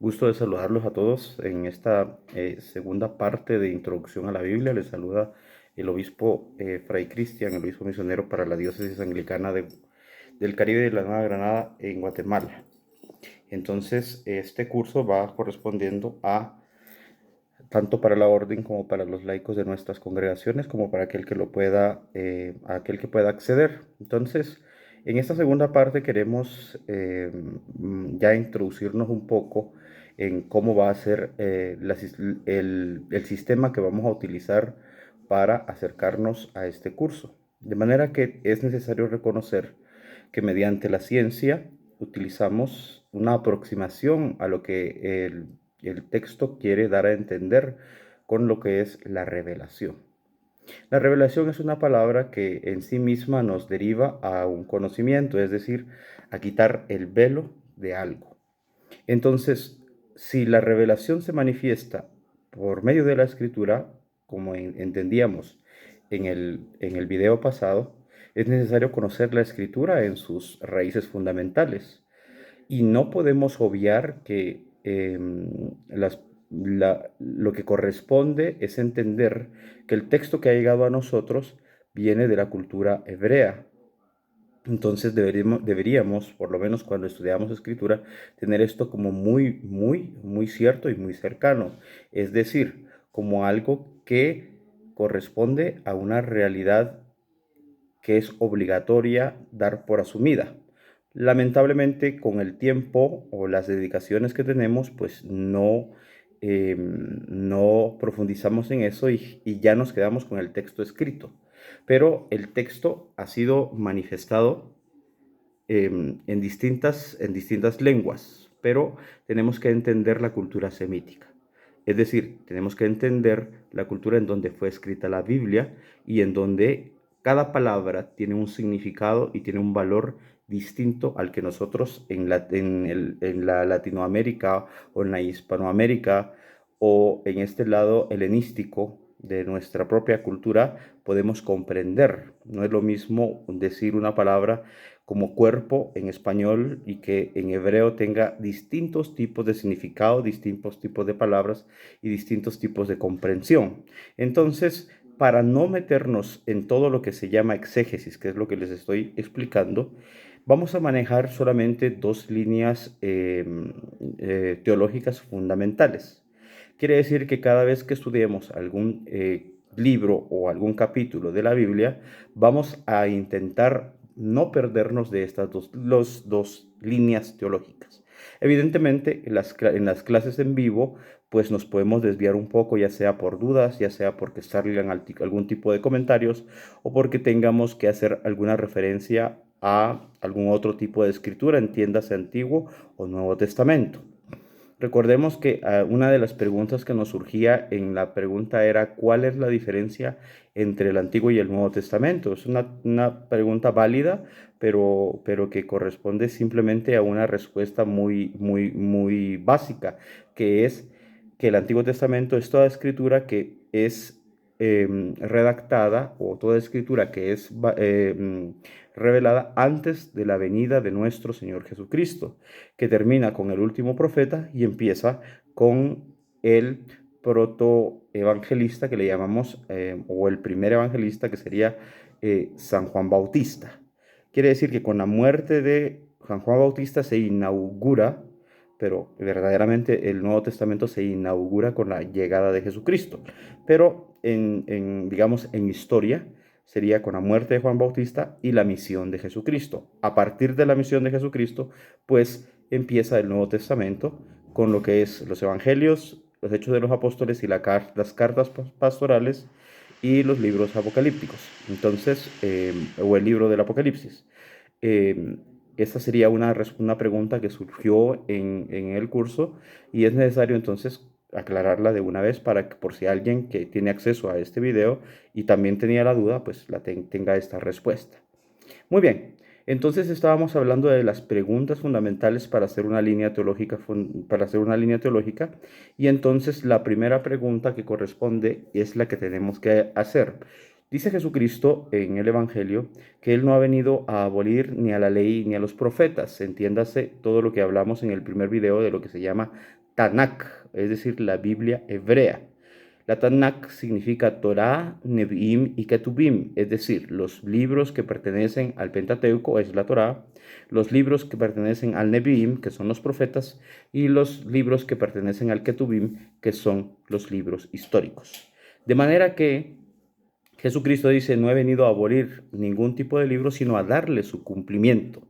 Gusto de saludarlos a todos en esta segunda parte de Introducción a la Biblia. Les saluda el obispo Fray Cristian, el obispo misionero para la diócesis anglicana del Caribe de la Nueva Granada en Guatemala. Entonces, este curso va correspondiendo a tanto para la orden como para los laicos de nuestras congregaciones, como para aquel que pueda acceder. Entonces, en esta segunda parte queremos ya introducirnos un poco en cómo va a ser el sistema que vamos a utilizar para acercarnos a este curso. De manera que es necesario reconocer que mediante la ciencia utilizamos una aproximación a lo que el texto quiere dar a entender con lo que es la revelación. La revelación es una palabra que en sí misma nos deriva a un conocimiento, es decir, a quitar el velo de algo. Entonces, si la revelación se manifiesta por medio de la escritura, como entendíamos en el video pasado, es necesario conocer la escritura en sus raíces fundamentales. Y no podemos obviar que lo que corresponde es entender que el texto que ha llegado a nosotros viene de la cultura hebrea. Entonces deberíamos, por lo menos cuando estudiamos escritura, tener esto como muy, muy, muy cierto y muy cercano. Es decir, como algo que corresponde a una realidad que es obligatoria dar por asumida. Lamentablemente, con el tiempo o las dedicaciones que tenemos, pues no profundizamos en eso y ya nos quedamos con el texto escrito. Pero el texto ha sido manifestado en distintas lenguas, pero tenemos que entender la cultura semítica. Es decir, tenemos que entender la cultura en donde fue escrita la Biblia y en donde cada palabra tiene un significado y tiene un valor distinto al que nosotros en la Latinoamérica o en la Hispanoamérica o en este lado helenístico de nuestra propia cultura podemos comprender. No es lo mismo decir una palabra como cuerpo en español y que en hebreo tenga distintos tipos de significado, distintos tipos de palabras y distintos tipos de comprensión. Entonces, para no meternos en todo lo que se llama exégesis, que es lo que les estoy explicando, vamos a manejar solamente dos líneas teológicas fundamentales. Quiere decir que cada vez que estudiemos algún libro o algún capítulo de la Biblia, vamos a intentar no perdernos de estas dos líneas teológicas. Evidentemente, en las clases en vivo, pues nos podemos desviar un poco, ya sea por dudas, ya sea porque salgan algún tipo de comentarios o porque tengamos que hacer alguna referencia a algún otro tipo de escritura, entiéndase Antiguo o Nuevo Testamento. Recordemos que una de las preguntas que nos surgía en la pregunta era ¿cuál es la diferencia entre el Antiguo y el Nuevo Testamento? Es una pregunta válida, pero que corresponde simplemente a una respuesta muy, muy, muy básica, que es que el Antiguo Testamento es toda escritura que es redactada o toda escritura que es revelada antes de la venida de nuestro Señor Jesucristo, que termina con el último profeta y empieza con el protoevangelista que le llamamos, o el primer evangelista que sería San Juan Bautista. Quiere decir que con la muerte de San Juan Bautista se inaugura, pero verdaderamente el Nuevo Testamento se inaugura con la llegada de Jesucristo. Pero digamos, en historia, sería con la muerte de Juan Bautista y la misión de Jesucristo. A partir de la misión de Jesucristo, pues empieza el Nuevo Testamento con lo que es los evangelios, los hechos de los apóstoles y las cartas pastorales y los libros apocalípticos. Entonces, o el libro del Apocalipsis. Eh, Esta sería una pregunta que surgió en el curso y es necesario entonces aclararla de una vez para que por si alguien que tiene acceso a este video y también tenía la duda, pues tenga esta respuesta. Muy bien, entonces estábamos hablando de las preguntas fundamentales para hacer una línea teológica, y entonces la primera pregunta que corresponde es la que tenemos que hacer. Dice Jesucristo en el Evangelio que Él no ha venido a abolir ni a la ley ni a los profetas. Entiéndase todo lo que hablamos en el primer video de lo que se llama Tanakh, es decir, la Biblia hebrea. La Tanakh significa Torah, Nevi'im y Ketubim, es decir, los libros que pertenecen al Pentateuco, es la Torah, los libros que pertenecen al Nevi'im, que son los profetas, y los libros que pertenecen al Ketubim, que son los libros históricos. De manera que Jesucristo dice, no he venido a abolir ningún tipo de libro, sino a darle su cumplimiento.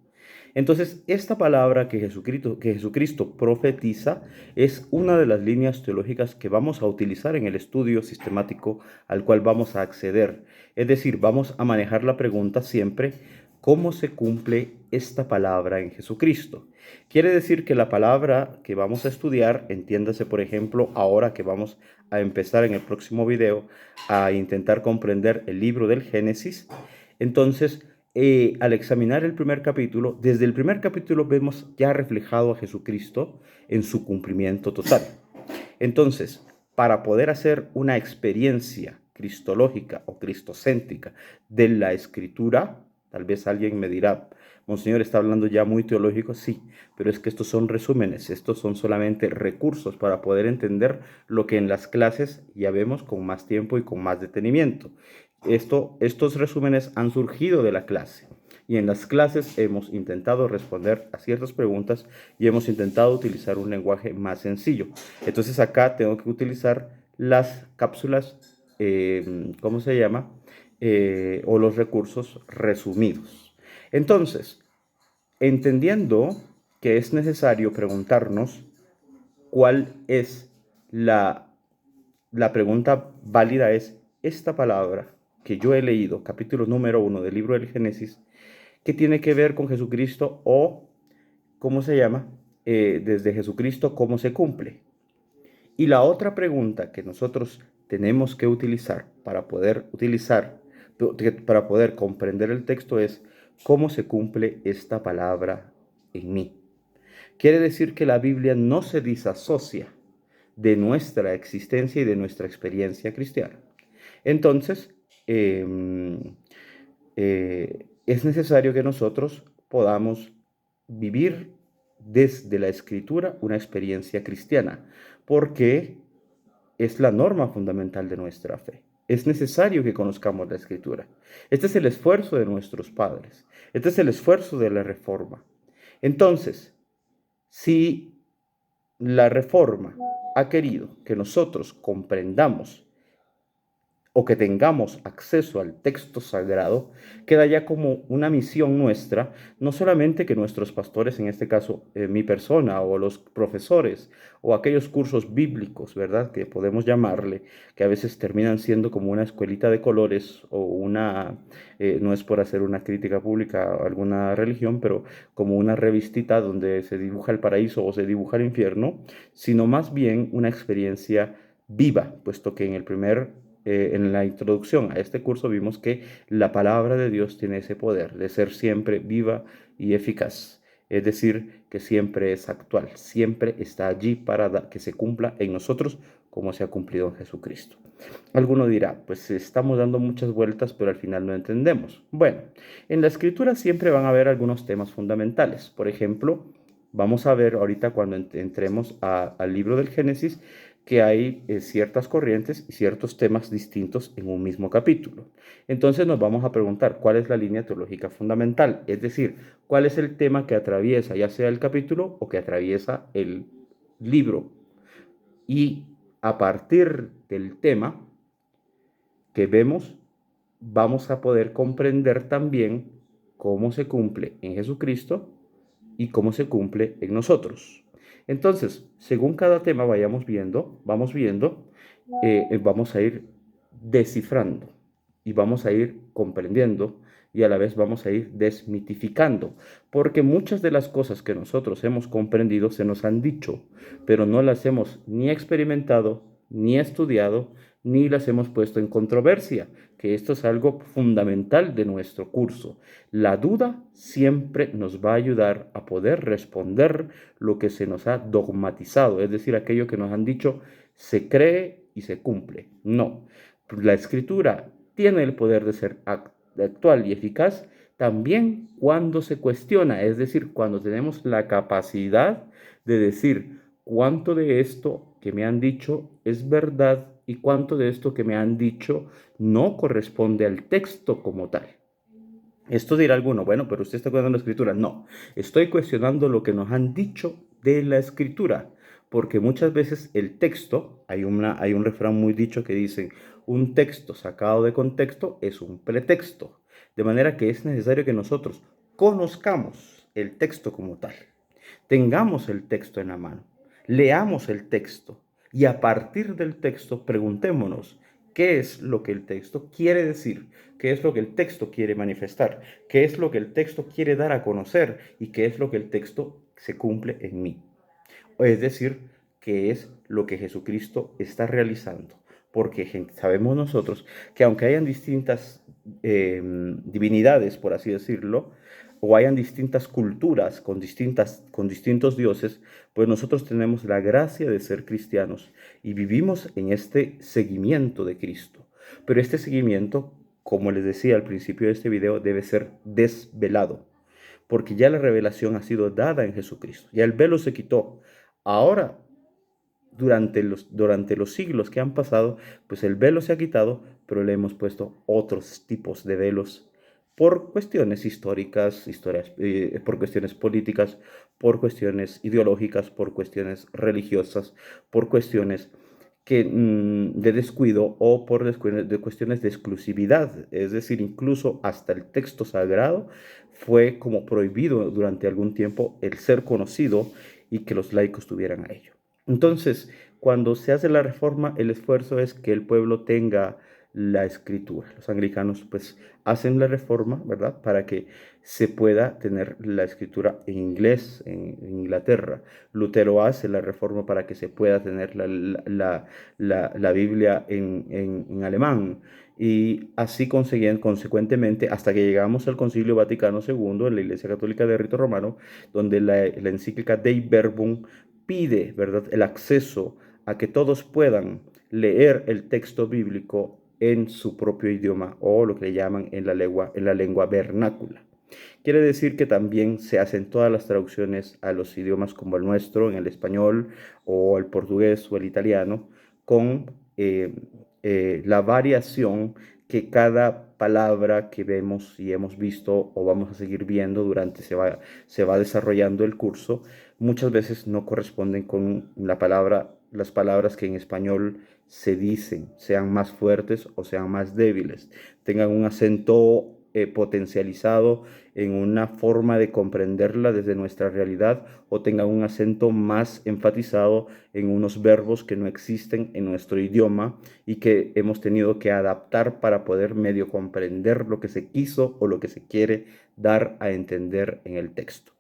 Entonces, esta palabra que Jesucristo profetiza es una de las líneas teológicas que vamos a utilizar en el estudio sistemático al cual vamos a acceder. Es decir, vamos a manejar la pregunta siempre, ¿cómo se cumple esta palabra en Jesucristo? Quiere decir que la palabra que vamos a estudiar, entiéndase por ejemplo, ahora que vamos a empezar en el próximo video a intentar comprender el libro del Génesis, entonces al examinar el primer capítulo, desde el primer capítulo vemos ya reflejado a Jesucristo en su cumplimiento total. Entonces, para poder hacer una experiencia cristológica o cristocéntrica de la escritura, tal vez alguien me dirá, Monseñor, está hablando ya muy teológico, sí, pero es que estos son resúmenes, estos son solamente recursos para poder entender lo que en las clases ya vemos con más tiempo y con más detenimiento. Estos resúmenes han surgido de la clase y en las clases hemos intentado responder a ciertas preguntas y hemos intentado utilizar un lenguaje más sencillo. Entonces acá tengo que utilizar las cápsulas, ¿cómo se llama? O los recursos resumidos. Entonces, entendiendo que es necesario preguntarnos cuál es la pregunta válida es esta palabra que yo he leído, capítulo número 1 del libro del Génesis, que tiene que ver con Jesucristo o, ¿cómo se llama? Desde Jesucristo, ¿cómo se cumple? Y la otra pregunta que nosotros tenemos que utilizar para poder comprender el texto es, ¿cómo se cumple esta palabra en mí? Quiere decir que la Biblia no se disasocia de nuestra existencia y de nuestra experiencia cristiana. Entonces, es necesario que nosotros podamos vivir desde la escritura una experiencia cristiana, porque es la norma fundamental de nuestra fe. Es necesario que conozcamos la escritura. Este es el esfuerzo de nuestros padres. Este es el esfuerzo de la reforma. Entonces, si la reforma ha querido que nosotros comprendamos o que tengamos acceso al texto sagrado, queda ya como una misión nuestra, no solamente que nuestros pastores, en este caso mi persona o los profesores o aquellos cursos bíblicos, ¿verdad? Que podemos llamarle, que a veces terminan siendo como una escuelita de colores o no es por hacer una crítica pública a alguna religión, pero como una revistita donde se dibuja el paraíso o se dibuja el infierno, sino más bien una experiencia viva, puesto que en la introducción a este curso vimos que la palabra de Dios tiene ese poder de ser siempre viva y eficaz. Es decir, que siempre es actual, siempre está allí para que se cumpla en nosotros como se ha cumplido en Jesucristo. Alguno dirá, pues estamos dando muchas vueltas, pero al final no entendemos. Bueno, en la escritura siempre van a haber algunos temas fundamentales. Por ejemplo, vamos a ver ahorita cuando entremos al libro del Génesis, que hay ciertas corrientes y ciertos temas distintos en un mismo capítulo. Entonces nos vamos a preguntar cuál es la línea teológica fundamental, es decir, cuál es el tema que atraviesa ya sea el capítulo o que atraviesa el libro. Y a partir del tema que vemos, vamos a poder comprender también cómo se cumple en Jesucristo y cómo se cumple en nosotros. Entonces, según cada tema vamos viendo, vamos a ir descifrando y vamos a ir comprendiendo y a la vez vamos a ir desmitificando, porque muchas de las cosas que nosotros hemos comprendido se nos han dicho, pero no las hemos ni experimentado, ni estudiado, ni las hemos puesto en controversia, que esto es algo fundamental de nuestro curso. La duda siempre nos va a ayudar a poder responder lo que se nos ha dogmatizado, es decir, aquello que nos han dicho se cree y se cumple. No, la escritura tiene el poder de ser actual y eficaz también cuando se cuestiona, es decir, cuando tenemos la capacidad de decir cuánto de esto que me han dicho es verdad y cuánto de esto que me han dicho no corresponde al texto como tal. Esto dirá alguno, bueno, pero usted está cuestionando la escritura. No, estoy cuestionando lo que nos han dicho de la escritura, porque muchas veces el texto, hay un refrán muy dicho que dice, un texto sacado de contexto es un pretexto, de manera que es necesario que nosotros conozcamos el texto como tal, tengamos el texto en la mano, leamos el texto y a partir del texto preguntémonos qué es lo que el texto quiere decir, qué es lo que el texto quiere manifestar, qué es lo que el texto quiere dar a conocer y qué es lo que el texto se cumple en mí. Es decir, qué es lo que Jesucristo está realizando. Porque sabemos nosotros que aunque hayan distintas divinidades, por así decirlo, o hayan distintas culturas con distintos dioses, pues nosotros tenemos la gracia de ser cristianos y vivimos en este seguimiento de Cristo. Pero este seguimiento, como les decía al principio de este video, debe ser desvelado, porque ya la revelación ha sido dada en Jesucristo, ya el velo se quitó. Ahora, durante los siglos que han pasado, pues el velo se ha quitado, pero le hemos puesto otros tipos de velos por cuestiones históricas, por cuestiones políticas, por cuestiones ideológicas, por cuestiones religiosas, por cuestiones de descuido o por cuestiones de exclusividad. Es decir, incluso hasta el texto sagrado fue como prohibido durante algún tiempo el ser conocido y que los laicos tuvieran a ello. Entonces, cuando se hace la reforma, el esfuerzo es que el pueblo tenga la escritura. Los anglicanos pues hacen la reforma, ¿verdad? Para que se pueda tener la escritura en inglés en Inglaterra. Lutero hace la reforma para que se pueda tener la Biblia en alemán. Y así consecuentemente, hasta que llegamos al Concilio Vaticano II, en la Iglesia Católica de Rito Romano, donde la encíclica Dei Verbum pide, ¿verdad?, el acceso a que todos puedan leer el texto bíblico en su propio idioma o lo que le llaman en la lengua vernácula. Quiere decir que también se hacen todas las traducciones a los idiomas como el nuestro, en el español o el portugués o el italiano, con la variación que cada palabra que vemos y hemos visto o vamos a seguir viendo durante se va desarrollando el curso, muchas veces no corresponden con las palabras que en español se dicen, sean más fuertes o sean más débiles, tengan un acento potencializado en una forma de comprenderla desde nuestra realidad o tengan un acento más enfatizado en unos verbos que no existen en nuestro idioma y que hemos tenido que adaptar para poder medio comprender lo que se quiso o lo que se quiere dar a entender en el texto.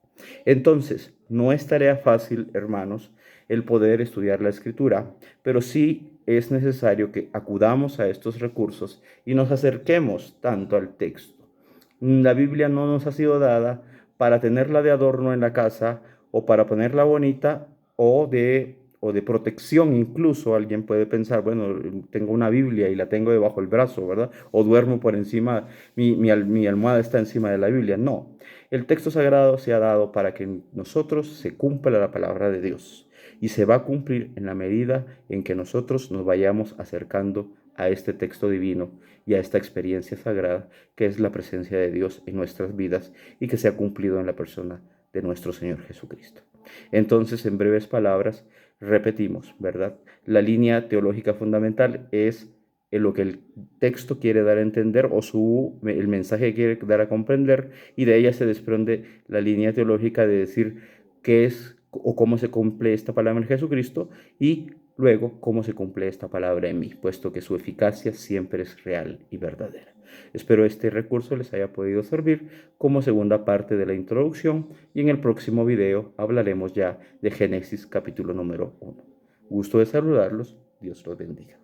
Entonces, no es tarea fácil, hermanos, el poder estudiar la escritura, pero sí es necesario que acudamos a estos recursos y nos acerquemos tanto al texto. La Biblia no nos ha sido dada para tenerla de adorno en la casa o para ponerla bonita o de protección. Incluso alguien puede pensar, bueno, tengo una Biblia y la tengo debajo del brazo, ¿verdad? O duermo por encima, mi almohada está encima de la Biblia. No, el texto sagrado se ha dado para que en nosotros se cumpla la palabra de Dios y se va a cumplir en la medida en que nosotros nos vayamos acercando a este texto divino y a esta experiencia sagrada que es la presencia de Dios en nuestras vidas y que se ha cumplido en la persona de nuestro Señor Jesucristo. Entonces, en breves palabras, repetimos, ¿verdad? La línea teológica fundamental es lo que el texto quiere dar a entender o el mensaje que quiere dar a comprender, y de ella se desprende la línea teológica de decir qué es o cómo se cumple esta palabra en Jesucristo y luego cómo se cumple esta palabra en mí, puesto que su eficacia siempre es real y verdadera. Espero este recurso les haya podido servir como segunda parte de la introducción y en el próximo video hablaremos ya de Génesis capítulo número 1. Gusto de saludarlos, Dios los bendiga.